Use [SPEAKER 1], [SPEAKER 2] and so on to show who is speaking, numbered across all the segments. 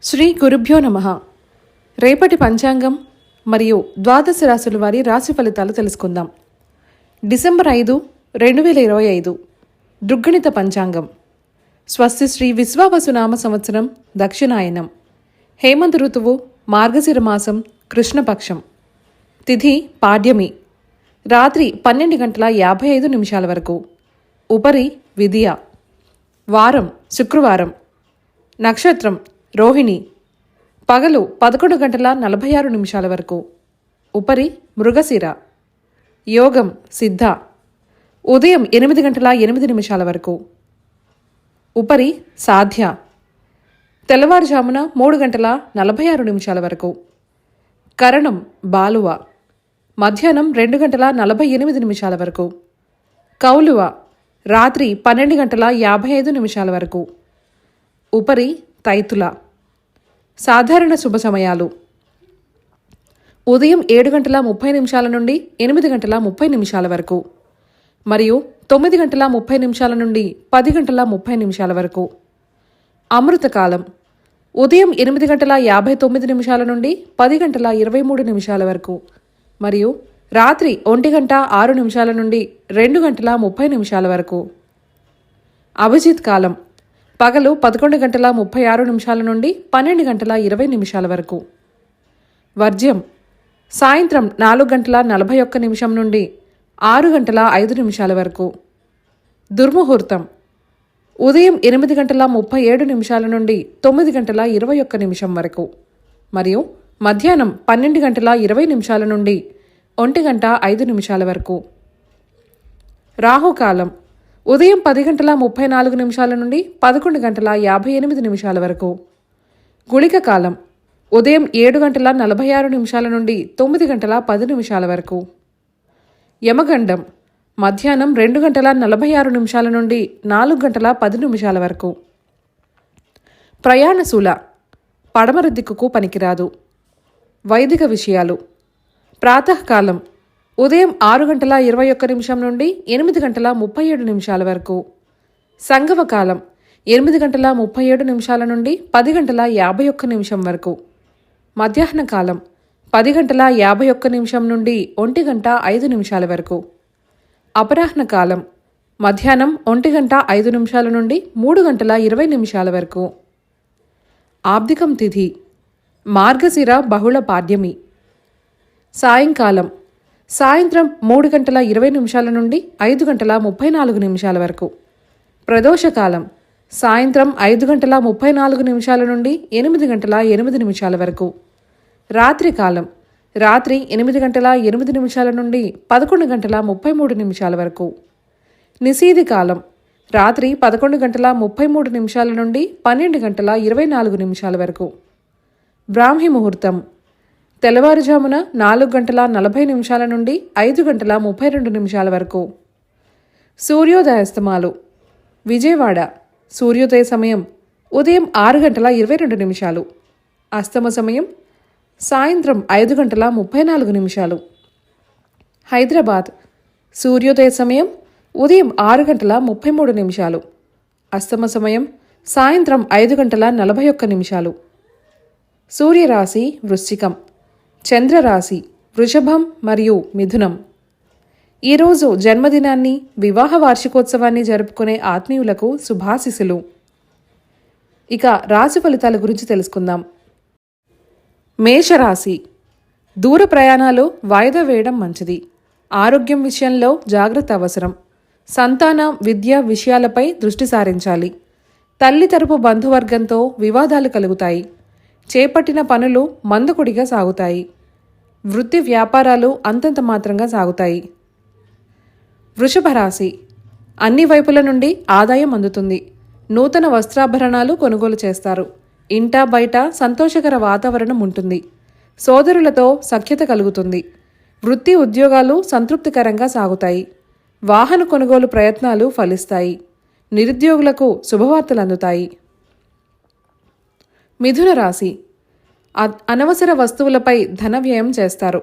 [SPEAKER 1] శ్రీ గురుభ్యో నమః. రేపటి పంచాంగం మరియు ద్వాదశ రాశుల వారి రాశి ఫలితాలు తెలుసుకుందాం. డిసెంబర్ 5, 2025 దృగ్గణిత పంచాంగం. స్వస్తి శ్రీ విశ్వావసునామ సంవత్సరం దక్షిణాయనం. హేమంత ఋతువు మార్గశిర మాసం కృష్ణపక్షం. తిథి పాడ్యమి. రాత్రి 12:55 వరకు. ఉపరి విధియ. వారం శుక్రవారం. నక్షత్రం రోహిణి. పగలు 11:46 వరకు. ఉపరి మృగశిర. యోగం సిద్ధ. ఉదయం 8:08 వరకు. ఉపరి సాధ్య. తెల్లవారుజామున 3:46 వరకు. కరణం బాలువ. మధ్యాహ్నం 2:48 వరకు. కౌలువ రాత్రి 12:55 వరకు. ఉపరి తైతుల. సాధారణ శుభ సమయాలు: ఉదయం 7:30 నుండి 8:30 వరకు మరియు 9:30 నుండి 10:30 వరకు. అమృతకాలం ఉదయం 8:59 నుండి 10:23 వరకు మరియు రాత్రి 1:06 నుండి 2:30 వరకు. అభిజిత్ కాలం పగలు 11:36 నుండి 12:20 వరకు. వర్జ్యం సాయంత్రం 4:41 నుండి 6:05 వరకు. దుర్ముహూర్తం ఉదయం 8:37 నుండి 9:21 వరకు మరియు మధ్యాహ్నం 12:20 నుండి 1:05 వరకు. రాహుకాలం ఉదయం 10:34 నుండి 11:58 వరకు. గుళిక కాలం ఉదయం 7:46 నుండి 9:10 వరకు. యమగండం మధ్యాహ్నం 2:46 నుండి 4:10 వరకు. ప్రయాణశూల పడమర దిక్కుకు పనికిరాదు. వైదిక విషయాలు: ప్రాతకాలం ఉదయం 6:21 నుండి 8:37 వరకు. సంగమకాలం 8:37 నుండి 10:51 వరకు. మధ్యాహ్న కాలం 10:51 నుండి 1:05 వరకు. అపరాహ్న కాలం మధ్యాహ్నం 1:05 నుండి 3:20 వరకు. ఆబ్దికం తిథి మార్గశిర బహుళ పాడ్యమి. సాయంకాలం సాయంత్రం 3:20 నుండి 5:34 వరకు. ప్రదోషకాలం సాయంత్రం 5:34 నుండి 8:08 వరకు. రాత్రికాలం రాత్రి 8:08 నుండి 11:33 వరకు. నిశీధి కాలం రాత్రి 11:33 నుండి 12:24 వరకు. బ్రాహ్మీ ముహూర్తం తెల్లవారుజామున 4:40 నుండి 5:32 వరకు. సూర్యోదయాస్తమాలు విజయవాడ సూర్యోదయ సమయం ఉదయం 6:22. అస్తమ సమయం సాయంత్రం 5:34. హైదరాబాద్ సూర్యోదయ సమయం ఉదయం 6:33. అస్తమ సమయం సాయంత్రం 5:41. సూర్యరాశి వృశ్చికం, చంద్రరాశి వృషభం మరియు మిథునం. ఈరోజు జన్మదినాన్ని, వివాహ వార్షికోత్సవాన్ని జరుపుకునే ఆత్మీయులకు శుభాశిస్సులు. ఇక రాశి ఫలితాల గురించి తెలుసుకుందాం. మేషరాశి దూర ప్రయాణాలు వాయిదా వేయడం మంచిది. ఆరోగ్యం విషయంలో జాగ్రత్త అవసరం. సంతాన విద్య విషయాలపై దృష్టి సారించాలి. తల్లి తరపు బంధువర్గంతో వివాదాలు కలుగుతాయి. చేపట్టిన పనులు మందకొడిగా సాగుతాయి. వృత్తి వ్యాపారాలు అంతంత మాత్రంగా సాగుతాయి. వృషభ రాశి అన్ని వైపుల నుండి ఆదాయం అందుతుంది. నూతన వస్త్రాభరణాలు కొనుగోలు చేస్తారు. ఇంటా బయట సంతోషకర వాతావరణం ఉంటుంది. సోదరులతో సఖ్యత కలుగుతుంది. వృత్తి ఉద్యోగాలు సంతృప్తికరంగా సాగుతాయి. వాహన కొనుగోలు ప్రయత్నాలు ఫలిస్తాయి. నిరుద్యోగులకు శుభవార్తలు అందుతాయి. మిథున రాశి అనవసర వస్తువులపై ధన వ్యయం చేస్తారు.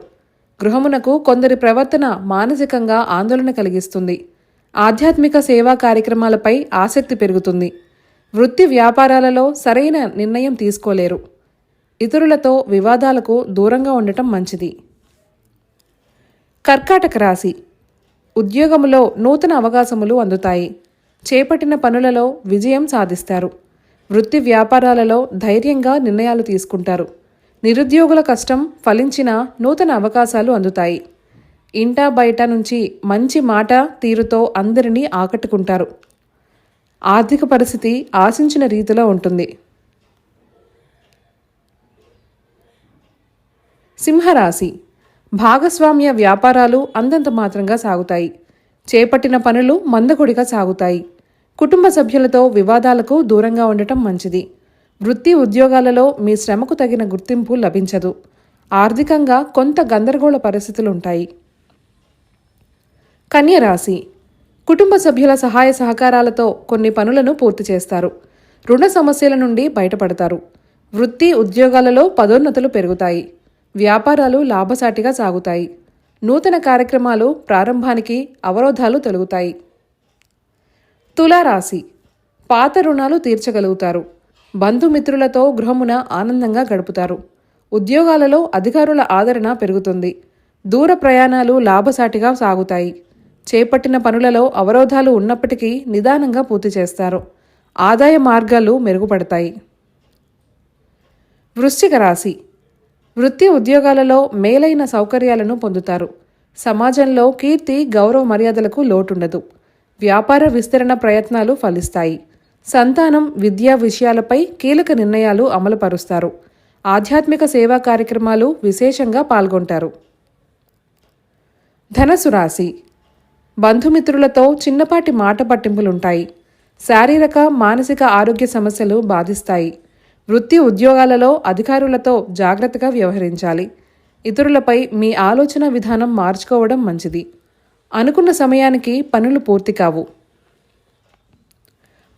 [SPEAKER 1] గృహమునకు కొందరి ప్రవర్తన మానసికంగా ఆందోళన కలిగిస్తుంది. ఆధ్యాత్మిక సేవా కార్యక్రమాలపై ఆసక్తి పెరుగుతుంది. వృత్తి వ్యాపారాలలో సరైన నిర్ణయం తీసుకోలేరు. ఇతరులతో వివాదాలకు దూరంగా ఉండటం మంచిది. కర్కాటక రాశి. ఉద్యోగములో నూతన అవకాశములు అందుతాయి. చేపట్టిన పనులలో విజయం సాధిస్తారు. వృత్తి వ్యాపారాలలో ధైర్యంగా నిర్ణయాలు తీసుకుంటారు. నిరుద్యోగుల కష్టం ఫలించిన నూతన అవకాశాలు అందుతాయి. ఇంటా బయట నుంచి మంచి మాట తీరుతో అందరినీ ఆకట్టుకుంటారు. ఆర్థిక పరిస్థితి ఆశించిన రీతిలో ఉంటుంది. సింహరాశి. భాగస్వామ్య వ్యాపారాలు అందంత మాత్రంగా సాగుతాయి. చేపట్టిన పనులు మందకొడిగా సాగుతాయి. కుటుంబ సభ్యులతో వివాదాలకు దూరంగా ఉండటం మంచిది. వృత్తి ఉద్యోగాలలో మీ శ్రమకు తగిన గుర్తింపు లభించదు. ఆర్థికంగా కొంత గందరగోళ పరిస్థితులుంటాయి. కన్యరాశి. కుటుంబ సభ్యుల సహాయ సహకారాలతో కొన్ని పనులను పూర్తి చేస్తారు. రుణ సమస్యల నుండి బయటపడతారు. వృత్తి ఉద్యోగాలలో పదోన్నతులు పెరుగుతాయి. వ్యాపారాలు లాభసాటిగా సాగుతాయి. నూతన కార్యక్రమాలు ప్రారంభానికి అవరోధాలు తొలగుతాయి. తులారాశి. పాత రుణాలు తీర్చగలుగుతారు. బంధుమిత్రులతో గృహమున ఆనందంగా గడుపుతారు. ఉద్యోగాలలో అధికారుల ఆదరణ పెరుగుతుంది. దూర ప్రయాణాలు లాభసాటిగా సాగుతాయి. చేపట్టిన పనులలో అవరోధాలు ఉన్నప్పటికీ నిదానంగా పూర్తి చేస్తారు. ఆదాయ మార్గాలు మెరుగుపడతాయి. వృశ్చిక రాశి. వృత్తి ఉద్యోగాలలో మేలైన సౌకర్యాలను పొందుతారు. సమాజంలో కీర్తి గౌరవ మర్యాదలకు లోటుండదు. వ్యాపార విస్తరణ ప్రయత్నాలు ఫలిస్తాయి. సంతానం విద్యా విషయాలపై కీలక నిర్ణయాలు అమలుపరుస్తారు. ఆధ్యాత్మిక సేవా కార్యక్రమాలు విశేషంగా పాల్గొంటారు. ధనస్సు రాశి. బంధుమిత్రులతో చిన్నపాటి మాట పట్టింపులుంటాయి. శారీరక మానసిక ఆరోగ్య సమస్యలు బాధిస్తాయి. వృత్తి ఉద్యోగాలలో అధికారులతో జాగ్రత్తగా వ్యవహరించాలి. ఇతరులపై మీ ఆలోచన విధానం మార్చుకోవడం మంచిది. అనుకున్న సమయానికి పనులు పూర్తి కావు.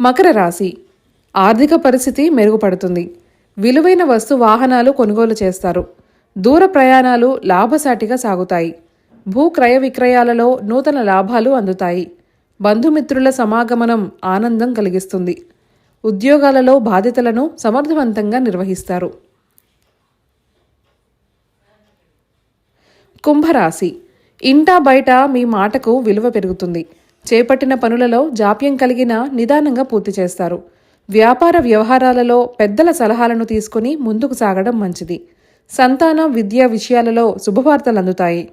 [SPEAKER 1] మకర రాశి. ఆర్థిక పరిస్థితి మెరుగుపడుతుంది. విలువైన వస్తు వాహనాలు కొనుగోలు చేస్తారు. దూర ప్రయాణాలు లాభసాటిగా సాగుతాయి. భూ క్రయ విక్రయాలలో నూతన లాభాలు అందుతాయి. బంధుమిత్రుల సమాగమనం ఆనందం కలిగిస్తుంది. ఉద్యోగాలలో బాధ్యతలను సమర్థవంతంగా నిర్వహిస్తారు. కుంభరాశి. ఇంటా బయట మీ మాటకు విలువ పెరుగుతుంది. చేపట్టిన పనులలో జాప్యం కలిగినా నిదానంగా పూర్తి చేస్తారు. వ్యాపార వ్యవహారాలలో పెద్దల సలహాలను తీసుకుని ముందుకు సాగడం మంచిది. సంతానం విద్యా విషయాలలో శుభవార్తలు అందుతాయి.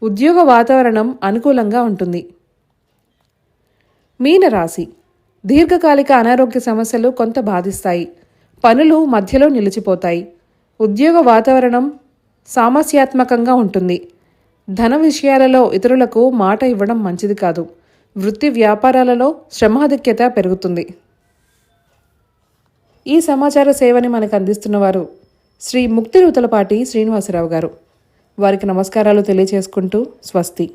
[SPEAKER 1] ఉద్యోగ వాతావరణం అనుకూలంగా ఉంటుంది. మీనరాశి. దీర్ఘకాలిక అనారోగ్య సమస్యలు కొంత బాధిస్తాయి. పనులు మధ్యలో నిలిచిపోతాయి. ఉద్యోగ వాతావరణం సమస్యాత్మకంగా ఉంటుంది. ధన విషయాలలో ఇతరులకు మాట ఇవ్వడం మంచిది కాదు. వృత్తి వ్యాపారాలలో శ్రమాధిక్యత పెరుగుతుంది. ఈ సమాచార సేవని మనకు అందిస్తున్నవారు శ్రీ ముక్తినూతలపాటి శ్రీనివాసరావు గారు. వారికి నమస్కారాలు తెలియజేసుకుంటూ స్వస్తి.